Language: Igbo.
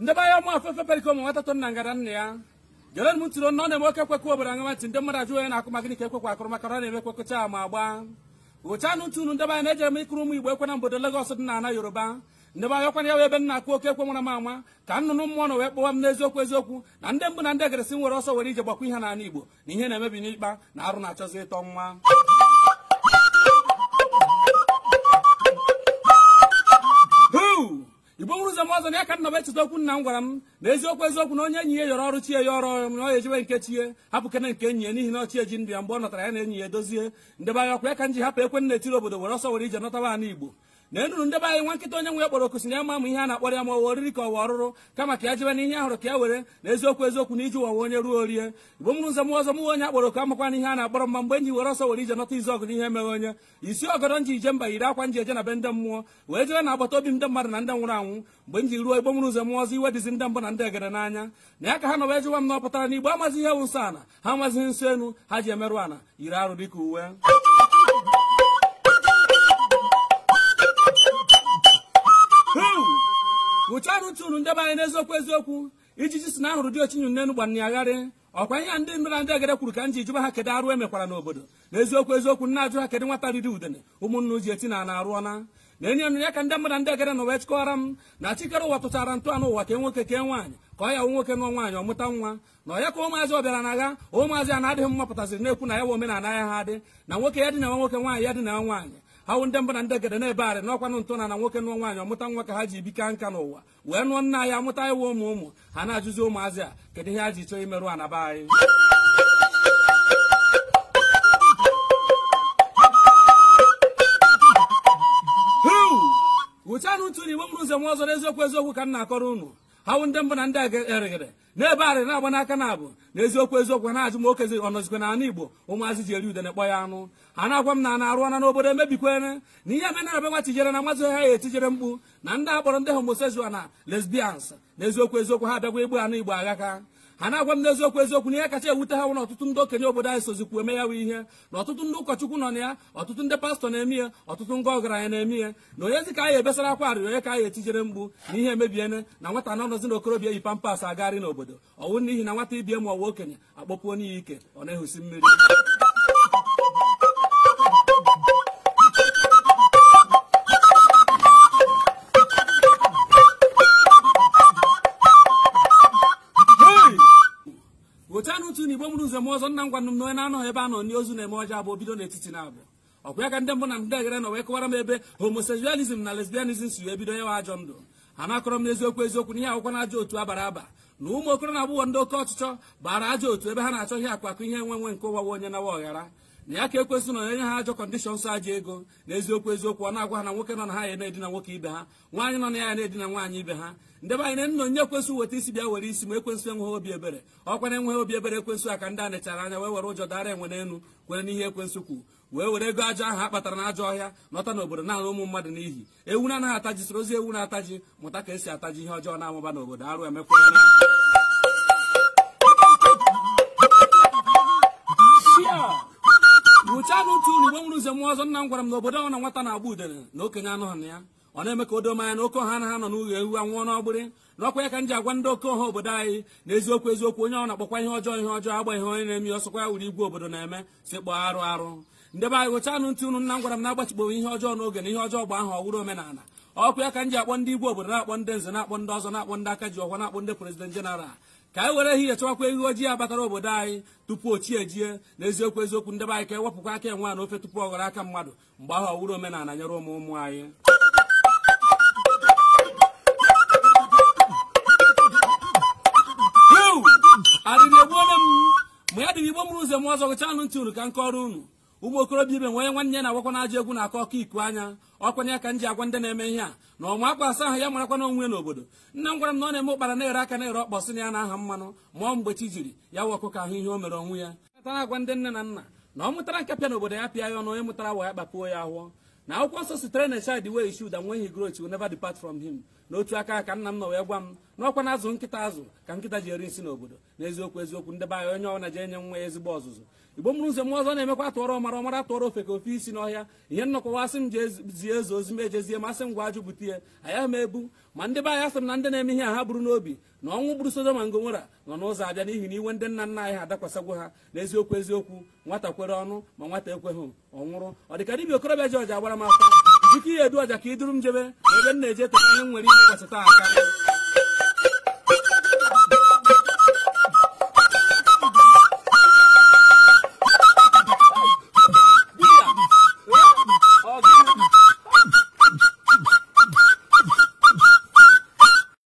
ndeba ya mo afefe periko mo wata ton nangara nne ya jere mu tiro no ne mo ke kwekwa obara ngama tinde mara ju na akuma gini ke kwekwa akoro makara na eme kwekwa cha ma agba ucha nu tunu ndeba na eje me ikuru mu igbo ekwe na mbodo Lagos dị na Yoruba ndeba ya kwa ya ebe nna akụ oke ekwe mụra mama ka nnụnụ mmụọ no wee kpọwa m n'eziokwu na ndị mbụ na ndị egeresi nwere ọsọ were ije gbakwa ihe na ana Igbo na ihe na-emebi n'ikpa na arụ na-achọzi ịtọ nwa Igbo nwụrụ ụzọ m ọzọ na ya ka nna m echeta okwu nna m gwara m na eziokwu na onye enyi ya yọrọ ọrụ chie ya ọrụ na ọ ejiwe nke chie hapụkene nke enyi ya n'ihi na ọchị eji ndụ ya mgbe ọ nọtara ya na enyi ya edozie ndebe anya ọkwa ya ka m ji hapụ ekwe nna etiri obodo were ọsọ were ije nọtawa ana Igbo na enuru ndebe anyị nwa nkịta onye nwe ya kpọrọ oku si na ya ma ihe a na-akpọrọ ya ma ọwa oriri ka ọwa ọrụrụ kama ka ya jebe n'ihe ahụrụ ka ya were na eziokwu na iji ụwa onye ruo orie Igbo mụrụ ụzọ m ọzọ mụwe onye akpọrọ oku amakwa na ihe a na-akpọrọ mma mgbe enyi were ọsọ were ije nọta izu ọgụ n'ihe meghe onye isi ọgọdọ nji ije mba yiri akwa nji eje na be ndị mmụọ wee jebe na agbata obi ndị mmadụ na ndị nwụrụ anwụ mgbe m ji ruo Igbo mụrụ ụzọ m ọzọ iwe dịzi ndị mbụ na ndị egere n'anya na ya ka ha nọwa ejiwa m na ọ pụtara na Igbo amazi ihe wụ nsọ ana ha amazighị nso enu ha ji emerụ ana yiri arụ dịka uwe Uchanụ tunu ndebe anyị n'eziokwu ijiji si na ahụrụ dị ochinyu nnenu gbanyagharị ọkwa ihe ndị mbere ndị egere kwuru ka m ji jụba ha kedu arụ emekwara n'obodo n'eziokwu nna ajụ ha kedu nwata riri udene ụmụnnu ji eti na arụọna na enye nụ ya ka ndị mbere ndị egere nọ wee chịkọrọ m na chikere ụwa tụchara ntụ anụ ụwa ke nwoke ke nwaanyị ka ọ ya wụ nwoke nụọ nwaanyị ọmụta nwa na ọya ka ụmụazị ọ bịara na agha ụmụazị a na-adịghị mma pụtaziri na-ekwu na ya wa omenala ya ha adị na nwoke ya dị na nwoke nwaanyị ya dị na nwaanyị ha wụ ndị mbụ na ndị egede na-ebe arị n'ọkwanụ ntụ na nwoke nụọ nwaanyị ọmụta nwa ka ha ji bika nka n'ụwa wee nụọ nna ya amụta iwe ụmụ ha na-ajụzi ụmụazị a kedu ihe ha ji chọọ imerụ anaba anyị Uchanụ ntụ na Igbo mụrụ ụzọ m ọzọ n'eziokwu ka m na-akọrọ unu ha wụ ndị mbụ na ndị eregede na-ebe arị na-agba n'aka na abụ na eziokwu ha na-ajụ ma okezi ọnọzikwe na ana Igbo ụmụazị ji eri ude na-ekpọ ya anụ ha na-agwa m na na-arụ ọna n'obodo emebikwere na ihe amenara be nwa tijere na nwazi ha ya etijere mkpu na ndị akpọrọ ndị homosexual na lesbians na eziokwu ha abịagwa igbu ana Igbo agha ha na-agwa m n'eziokwu na ihe kacha ewute ha nwụ na ọtụtụ ndị okenye obodo anyị sozikwu eme ya wụ ihe na ọtụtụ ndị ụkọchukwu nọ na ya ọtụtụ ndị pastọ na-eme ya ọtụtụ nga ọgaranya na-eme ya na onye zi ka anyị ebesara akwa arịrị onye ka anyị etijere mgbu na ihe emebiene na nwata na ọnọzi na okorobịa yi pampas agagharị n'obodo ọwụ n'ihi na nwata ibie ma ọwa okenye akpọpụo n'iyi ike ọ na-ehusi mmiri Uchanụ ntụ na Igbo mụrụ ụzọ m ọzọ nna m gwanụ m na onye na-anọghị ebe a nọ n'ozu na-eme ọjọọ abụọ bido n'etiti na-abụ ọkwa ya ka ndị mbụ na ndị egere nọ wee kọwara m ebe homosexualism na lesbianism si wee bido nyewa ajọ ndụ ha na-akọrọ m n'eziokwu na ihe akwụkwọ na-ajọ otu abara aba na ụmụ okoro na agbụghọ ndị oke ọchịchọ bara ajọ otu ebe ha na-achọghị akụ ihe nwe nke ụwa onye nawa ọghara na ya ka ekwesị na onye ha ajọ kọndishọn so ajọ ego na eziokwu ọ na-agwa ha na nwoke nọ na ha ya na-edina nwoke ibe ha nwaanyị nọ na ya na-edina nwaanyị ibe ha ndebe anyị nna onye ekwensụ weta isi bịa were isi ma ekwensụ enweghị obi ebere ọkwa na enweghị obi ebere ekwensụ a ka ndị a nechara anya wee were ụjọ dara enwe n'elu kwere n'ihe ekwensụ kwu wee were ego ajọ ahụ a kpatara na ajọ ọhịa nọta n'obodo na-alụ ụmụ mmadụ n'ihi ewu na-anaghị ataji soro ozi ewu na-ataji mụta ka esi ataji ihe ọjọọ na-amụba n'obodo arụ emekwara Uchanụ ntụ na Igbo mụrụ ụzọ m ọzọ nna m gwara m na obodo ọ na nwata na-agba udene na okenye anụghị na ya ọ na-eme ka o doo anya na oke ọha anaghị nọ n'ụlọ ewu anwụọ n'ọgbịrị n'ọkwa ya ka m ji agwa ndị oke ọha obodo anyị na eziokwu onye ọ na-akpọkwa ihe ọjọọ agba ihe onye na-eme ọsọkwa ya wuru igwe obodo na-eme si kpọọ arụ ndebe anyị Uchanụ ntụ unu nna m gwara m na-agbachikporo ihe ọjọọ n'oge na ihe ọjọọ gba ahụ ọwụrụ omenala ọkwa ya ka m ji akpọ ndị igwe obodo na-akpọ ndị nze na-akpọ ndị ọzọ na-akpọ ndị aka ji ọkwa na-akpọ ndị prezident jeneral ka anyị were ehihie chọwakwa ehi ojii abatara obodo anyị tupu ochie ejie na eziokwu ndebe anyị ka ewepụkwa aka enwe na ofe tupu ọ ghọrọ aka mmadụ mgbe ahụ ọwụrụ omenala nyere ụmụ anyị arịrị egbuola m ma ya dịrị Igbo mụrụ ụzọ m ọzọ Uchanụ ntụ unu ka m kọrọ unu ụmụ okorobịa ibe nwe nwanne ya na-agwakwa na ajọ egwu na-akọ ọkụ iku anya ọkwanye ka m ji agwa ndị na-eme ihe a na ọma akpa asa ahụ ya marakwa na onwe n'obodo nna m gwara m na ọ na-eme ụkpara na-ere aka na-ere ọkpọsị na ya na aha mmanụ ma ọ mgbe chi jiri ya wụ ọkụkọ ahụ ihe o mere onwe ya ata na-agwa ndị nne na nna na ọ mụtara nke pịa n'obodo ya pịa ya ọnụ onye mụtara wa ya kpapuo ya ahụọ na akwụkwọ nsọ sitere na child way should and when he grows he will never depart from him n'otu aka ka nna m nọ wee gwa m na ọkwa na azụ nkịta azụ ka nkịta ji eri nsị n'obodo eziokwu ndị be anyị onye ọbụla ji enye nwa ya ezigbo ọzụzụ igbo mụrụ nze m ọzọ na-emekwa atụọrọ ọmara atụọrọ ofe ka ofe isi n'ọhịa ihe nnọkọwa asị m zie ezo ozi m ejezie masị m gwa ajụ bute ya anya m ebu ma ndị be anyị asị m na ndị na-eme ihe a ha buru n'obi na ọnwụ gburu Sodoma na Gomora nọ n'ụzọ abịa n'ihi na iwe ndị nna nna anyị ha dakwasagwo ha n'eziokwu nwata kwere ọnụ ma nwata ekweghị ọ nwụrụ ọ dị ka dibịa okorobịa ji ọja agbara m afọ dịka ihe edu ọja ka ị duru m jebe ebe m na-eje teta ihe m nwere ime gbasịta aka